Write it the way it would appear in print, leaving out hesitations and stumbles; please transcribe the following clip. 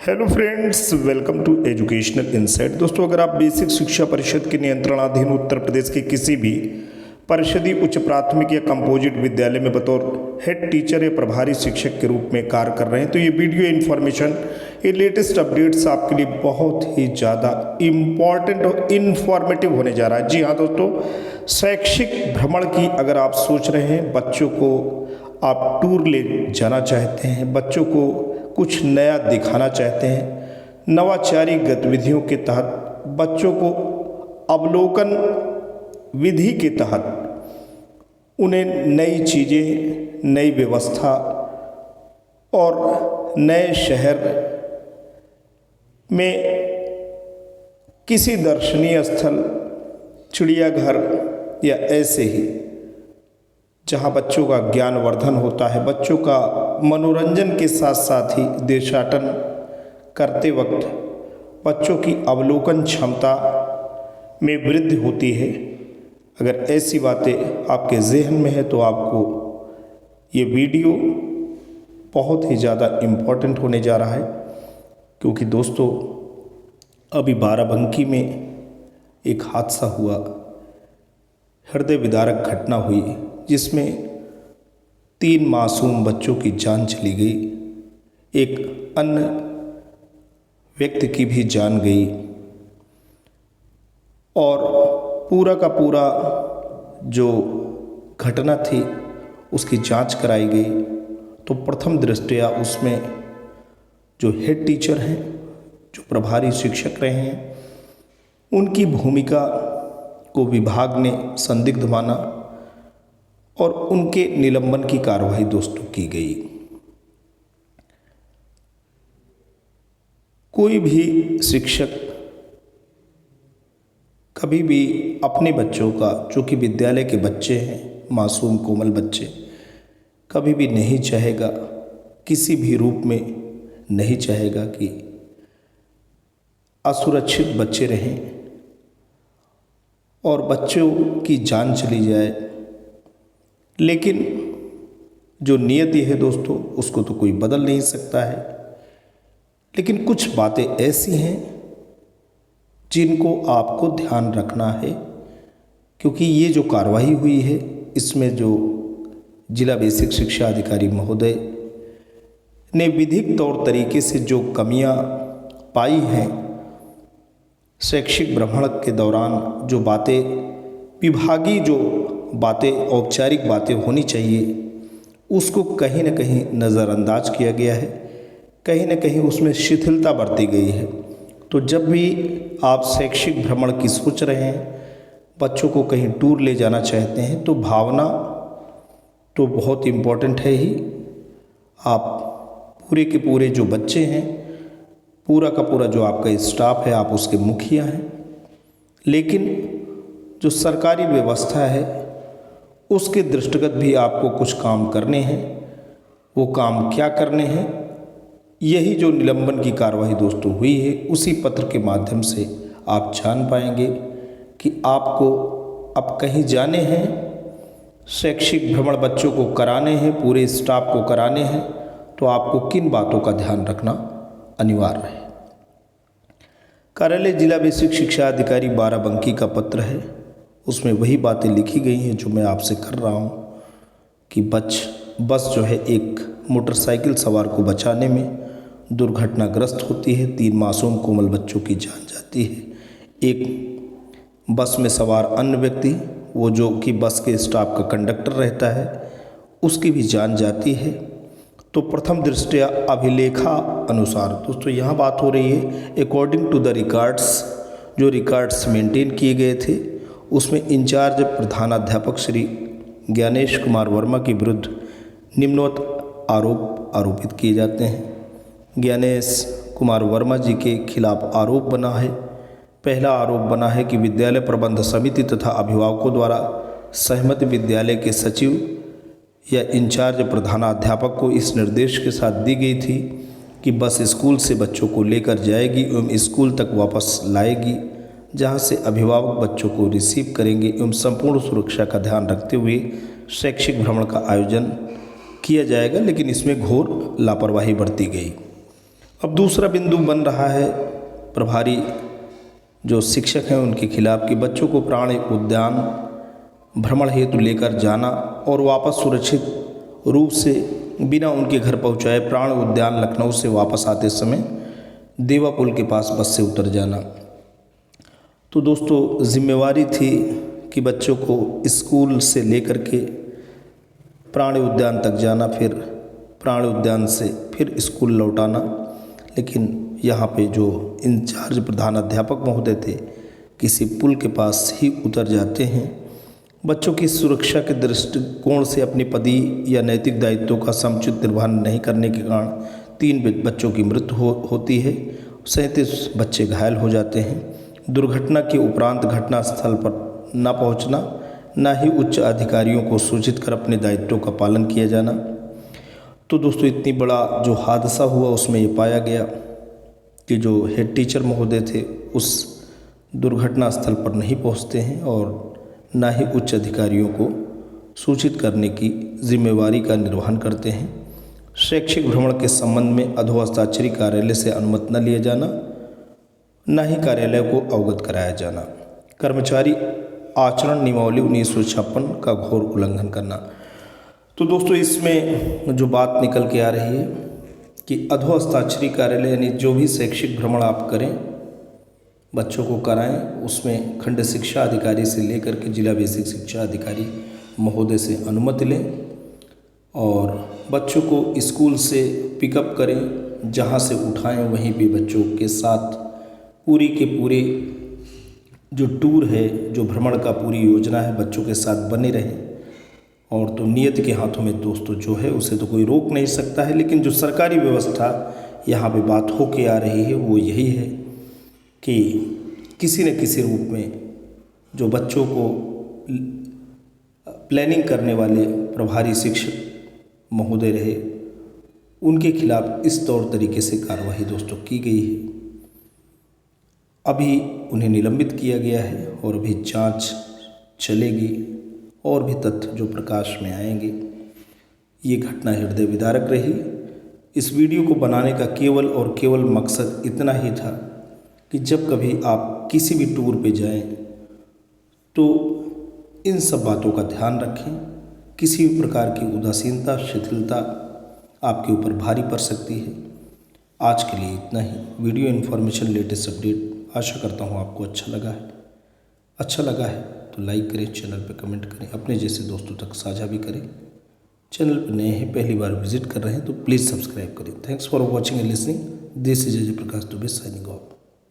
Hello friends, welcome to Educational Insight. दोस्तों, अगर आप बेसिक शिक्षा परिषद के नियंत्रणाधीन उत्तर प्रदेश के किसी भी परिषदीय उच्च प्राथमिक या कंपोजिट विद्यालय में बतौर हेड टीचर या प्रभारी शिक्षक के रूप में कार्य कर रहे हैं तो ये वीडियो इन्फॉर्मेशन, ये लेटेस्ट अपडेट्स आपके लिए बहुत ही ज़्यादा इम्पॉर्टेंट और इन्फॉर्मेटिव होने जा रहा है। जी हाँ दोस्तों, शैक्षिक भ्रमण की अगर आप सोच रहे हैं, बच्चों को आप टूर ले जाना चाहते हैं, बच्चों को कुछ नया दिखाना चाहते हैं, नवाचारी गतिविधियों के तहत बच्चों को अवलोकन विधि के तहत उन्हें नई चीज़ें, नई व्यवस्था और नए शहर में किसी दर्शनीय स्थल, चिड़ियाघर या ऐसे ही जहाँ बच्चों का ज्ञानवर्धन होता है, बच्चों का मनोरंजन के साथ साथ ही देशाटन करते वक्त बच्चों की अवलोकन क्षमता में वृद्धि होती है। अगर ऐसी बातें आपके जहन में है तो आपको ये वीडियो बहुत ही ज़्यादा इम्पोर्टेंट होने जा रहा है, क्योंकि दोस्तों अभी बाराबंकी में एक हादसा हुआ, हृदय विदारक घटना हुई जिसमें 3 मासूम बच्चों की जान चली गई, एक अन्य व्यक्ति की भी जान गई और पूरा का पूरा जो घटना थी उसकी जांच कराई गई। तो प्रथम दृष्टया उसमें जो हेड टीचर हैं, जो प्रभारी शिक्षक रहे हैं, उनकी भूमिका को विभाग ने संदिग्ध माना और उनके निलंबन की कार्रवाई दोस्तों की गई। कोई भी शिक्षक कभी भी अपने बच्चों का, जो कि विद्यालय के बच्चे हैं, मासूम कोमल बच्चे, कभी भी नहीं चाहेगा, किसी भी रूप में नहीं चाहेगा कि असुरक्षित बच्चे रहें और बच्चों की जान चली जाए। लेकिन जो नियति है दोस्तों, उसको तो कोई बदल नहीं सकता है। लेकिन कुछ बातें ऐसी हैं जिनको आपको ध्यान रखना है, क्योंकि ये जो कार्रवाई हुई है इसमें जो जिला बेसिक शिक्षा अधिकारी महोदय ने विधिक तौर तरीके से जो कमियां पाई हैं, शैक्षिक भ्रमण के दौरान जो बातें, विभागीय जो बातें, औपचारिक बातें होनी चाहिए, उसको कहीं न कहीं नज़रअंदाज किया गया है, कहीं न कहीं उसमें शिथिलता बरती गई है। तो जब भी आप शैक्षिक भ्रमण की सोच रहे हैं, बच्चों को कहीं टूर ले जाना चाहते हैं, तो भावना तो बहुत इम्पोर्टेंट है ही। आप पूरे के पूरे जो बच्चे हैं, पूरा का पूरा जो आपका स्टाफ है, आप उसके मुखिया हैं, लेकिन जो सरकारी व्यवस्था है उसके दृष्टिगत भी आपको कुछ काम करने हैं। वो काम क्या करने हैं, यही जो निलंबन की कार्रवाई दोस्तों हुई है, उसी पत्र के माध्यम से आप जान पाएंगे कि आपको अब कहीं जाने हैं, शैक्षिक भ्रमण बच्चों को कराने हैं, पूरे स्टाफ को कराने हैं, तो आपको किन बातों का ध्यान रखना अनिवार्य है। कार्यालय जिला बेसिक शिक्षा अधिकारी बाराबंकी का पत्र है, उसमें वही बातें लिखी गई हैं जो मैं आपसे कर रहा हूँ कि बस जो है एक मोटरसाइकिल सवार को बचाने में दुर्घटनाग्रस्त होती है, 3 मासूम कोमल बच्चों की जान जाती है। एक बस में सवार अन्य व्यक्ति, वो जो कि बस के स्टाफ का कंडक्टर रहता है, उसकी भी जान जाती है। तो प्रथम दृष्टया अभिलेखा अनुसार दोस्तों यहाँ बात हो रही है, अकॉर्डिंग टू द रिकॉर्ड्स, जो रिकॉर्ड्स मेंटेन किए गए थे उसमें इंचार्ज प्रधानाध्यापक श्री ज्ञानेश कुमार वर्मा के विरुद्ध निम्नवत आरोपित किए जाते हैं। ज्ञानेश कुमार वर्मा जी के खिलाफ आरोप बना है। पहला आरोप बना है कि विद्यालय प्रबंध समिति तथा अभिभावकों द्वारा सहमति विद्यालय के सचिव या इंचार्ज प्रधानाध्यापक को इस निर्देश के साथ दी गई थी कि बस स्कूल से बच्चों को लेकर जाएगी एवं स्कूल तक वापस लाएगी, जहां से अभिभावक बच्चों को रिसीव करेंगे एवं संपूर्ण सुरक्षा का ध्यान रखते हुए शैक्षिक भ्रमण का आयोजन किया जाएगा। लेकिन इसमें घोर लापरवाही बरती गई। अब दूसरा बिंदु बन रहा है प्रभारी जो शिक्षक हैं उनके खिलाफ कि बच्चों को प्राणी उद्यान भ्रमण हेतु लेकर जाना और वापस सुरक्षित रूप से बिना उनके घर पहुंचाए प्राण उद्यान लखनऊ से वापस आते समय देवा पुल के पास बस से उतर जाना। तो दोस्तों जिम्मेवारी थी कि बच्चों को स्कूल से लेकर के प्राणी उद्यान तक जाना, फिर प्राणी उद्यान से फिर स्कूल लौटाना, लेकिन यहाँ पे जो इंचार्ज प्रधान अध्यापक महोदय थे किसी पुल के पास ही उतर जाते हैं। बच्चों की सुरक्षा के दृष्टिकोण से अपनी पदीय या नैतिक दायित्वों का समुचित निर्वहन नहीं करने के कारण 3 बच्चों की मृत्यु होती है, 37 बच्चे घायल हो जाते हैं। दुर्घटना के उपरांत घटनास्थल पर न पहुंचना, न ही उच्च अधिकारियों को सूचित कर अपने दायित्वों का पालन किया जाना। तो दोस्तों इतनी बड़ा जो हादसा हुआ उसमें ये पाया गया कि जो हेड टीचर महोदय थे उस दुर्घटना स्थल पर नहीं पहुंचते हैं और न ही उच्च अधिकारियों को सूचित करने की जिम्मेवारी का निर्वहन करते हैं। शैक्षिक भ्रमण के संबंध में अधोहस्ताक्षरी कार्यालय से अनुमति न लिया जाना, न ही कार्यालय को अवगत कराया जाना। कर्मचारी आचरण नियमावली 1956 का घोर उल्लंघन करना। तो दोस्तों इसमें जो बात निकल के आ रही है कि अधोहस्ताक्षरी कार्यालय यानी जो भी शैक्षिक भ्रमण आप करें, बच्चों को कराएं, उसमें खंड शिक्षा अधिकारी से लेकर के जिला बेसिक शिक्षा अधिकारी महोदय से अनुमति लें और बच्चों को स्कूल से पिकअप करें, जहां से उठाएं वहीं पे बच्चों के साथ पूरी के पूरे जो टूर है, जो भ्रमण का पूरी योजना है, बच्चों के साथ बने रहें। और तो नियत के हाथों में दोस्तों जो है उसे तो कोई रोक नहीं सकता है, लेकिन जो सरकारी व्यवस्था यहाँ पे बात हो के आ रही है वो यही है कि किसी न किसी रूप में जो बच्चों को प्लानिंग करने वाले प्रभारी शिक्षक महोदय रहे उनके खिलाफ इस तौर तरीके से कार्रवाई दोस्तों की गई है। अभी उन्हें निलंबित किया गया है और अभी जांच चलेगी और भी तथ्य जो प्रकाश में आएंगे। ये घटना हृदय विदारक रही। इस वीडियो को बनाने का केवल और केवल मकसद इतना ही था कि जब कभी आप किसी भी टूर पे जाएं तो इन सब बातों का ध्यान रखें। किसी भी प्रकार की उदासीनता, शिथिलता आपके ऊपर भारी पड़ सकती है। आज के लिए इतना ही। वीडियो इन्फॉर्मेशन लेटेस्ट अपडेट आशा करता हूँ आपको अच्छा लगा है तो लाइक करें, चैनल पर कमेंट करें, अपने जैसे दोस्तों तक साझा भी करें। चैनल पर नए हैं, पहली बार विजिट कर रहे हैं तो प्लीज़ सब्सक्राइब करें। Thanks for watching and listening. This is Ajay Prakash Dubey signing off.